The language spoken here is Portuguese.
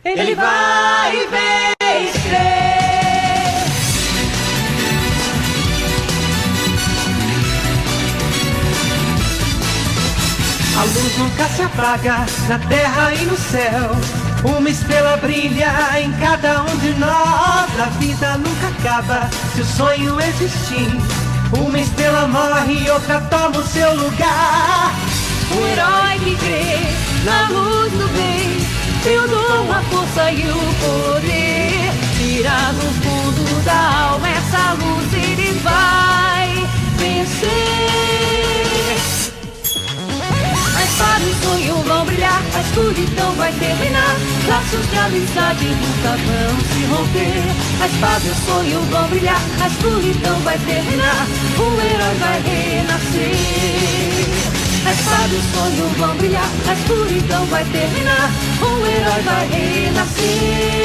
Ele vai vencer. A luz nunca se apaga na terra e no céu. Uma estrela brilha em cada um de nós. A vida nunca acaba se o sonho existir. Uma estrela morre e outra toma o seu lugar. Um herói que crê na luz do bem, tem o dom, a força e o poder. Tira no fundo da alma essa luz, ele vai vencer. A espada e o sonho vão brilhar, a escuridão vai terminar. Laços de amizade nunca vão se romper. A espada e o sonho vão brilhar, a escuridão vai terminar. O herói vai renascer. A espada e o sonho vão brilhar, a escuridão vai terminar. O herói vai renascer.